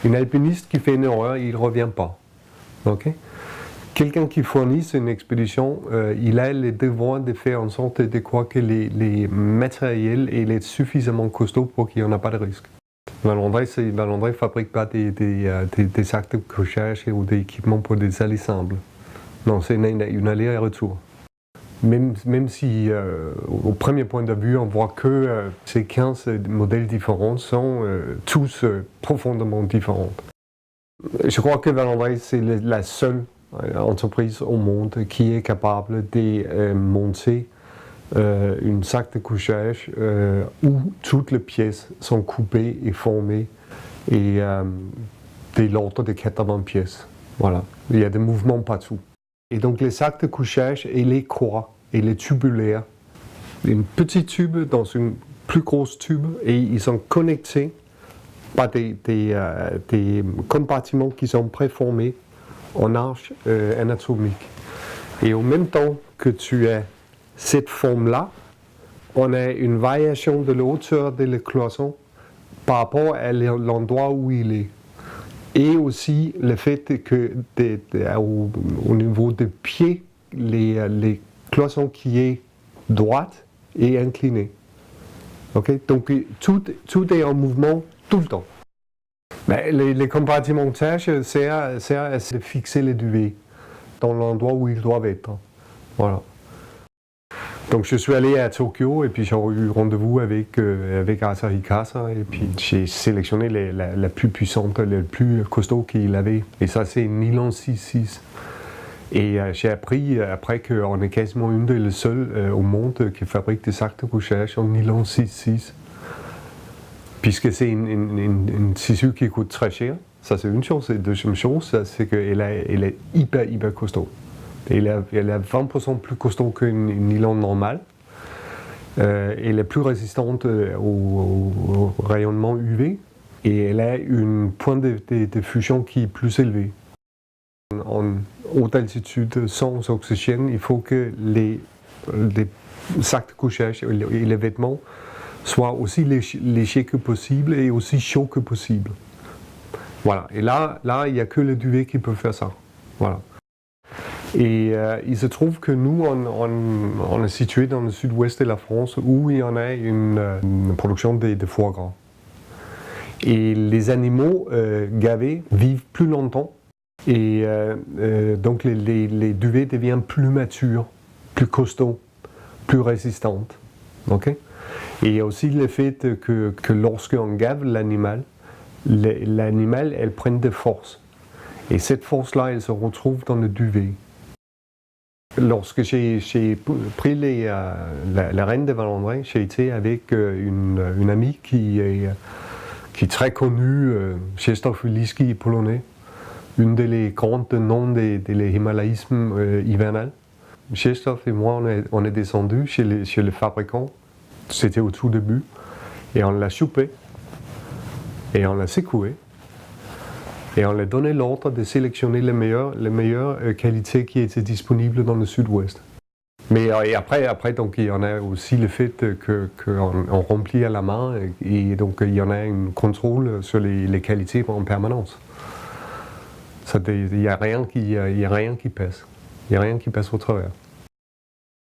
Un alpiniste qui fait une erreur, il ne revient pas. Okay? Quelqu'un qui fournit une expédition, il a le devoir de faire en sorte de croire que les matériels est suffisamment costaud pour qu'il n'y en a pas de risque. Valandré ne fabrique pas des sacs de couchage ou des équipements pour des allées simples. Non, c'est une allée et retour. Même si, au premier point de vue, on voit que ces 15 modèles différents sont tous profondément différents. Je crois que Valandré, c'est la seule entreprise au monde qui est capable de monter un sac de couchage où toutes les pièces sont coupées et formées et de l'ordre de 80 pièces. Voilà, il y a des mouvements partout. Et donc les sacs de couchage et les croix et les tubulaires, une petite tube dans une plus grosse tube et ils sont connectés par des compartiments qui sont préformés en arche anatomique. Et en même temps que tu as cette forme-là, on a une variation de la hauteur de la cloison par rapport à l'endroit où il est. Et aussi le fait que au niveau des pieds, les cloisons qui est droite et inclinée. Okay? Donc tout est en mouvement tout le temps. Mais les compartimentages servent à fixer les duvets dans l'endroit où ils doivent être. Voilà. Donc je suis allé à Tokyo et puis j'ai eu rendez-vous avec Asahi Kasei et puis j'ai sélectionné la plus puissante, la plus costaud qu'il avait. Et ça c'est une nylon 6.6. Et j'ai appris après qu'on est quasiment une des seuls au monde qui fabrique des sacs de couchage en nylon 6.6. Puisque c'est une tissu qui coûte très cher. Ça c'est une chose. Et deuxième chose, c'est qu'elle est hyper costaud. Elle est 20% plus costaud qu'une nylon normale. Elle est plus résistante au rayonnement UV et elle a une pointe de fusion qui est plus élevée. En haute altitude, sans oxygène, il faut que les sacs de couchage et les vêtements soient aussi légers que possible et aussi chauds que possible. Voilà. Et là, il n'y a que le duvet qui peut faire ça. Voilà. Et il se trouve que nous, on est situé dans le sud-ouest de la France où il y en a une production de foie gras. Et les animaux gavés vivent plus longtemps et donc les duvets deviennent plus matures, plus costauds, plus résistantes. Okay? Et il y a aussi le fait que lorsqu'on gave l'animal, elle prend de force. Et cette force-là, elle se retrouve dans le duvet. Lorsque j'ai pris la reine de Valandré, j'ai été avec une amie qui est très connue, Krzysztof Ulicki, polonais, une des grandes noms de l'himalayisme hivernal. Krzysztof et moi, on est descendus chez le fabricant, c'était au tout début, et on l'a chopé, et on l'a secoué. Et on leur donnait l'ordre de sélectionner les meilleures qualités qui étaient disponibles dans le sud-ouest. Mais et après donc, il y en a aussi le fait qu'on remplit à la main et donc il y en a un contrôle sur les qualités en permanence. Il n'y a rien qui pèse. Il n'y a rien qui passe au travers.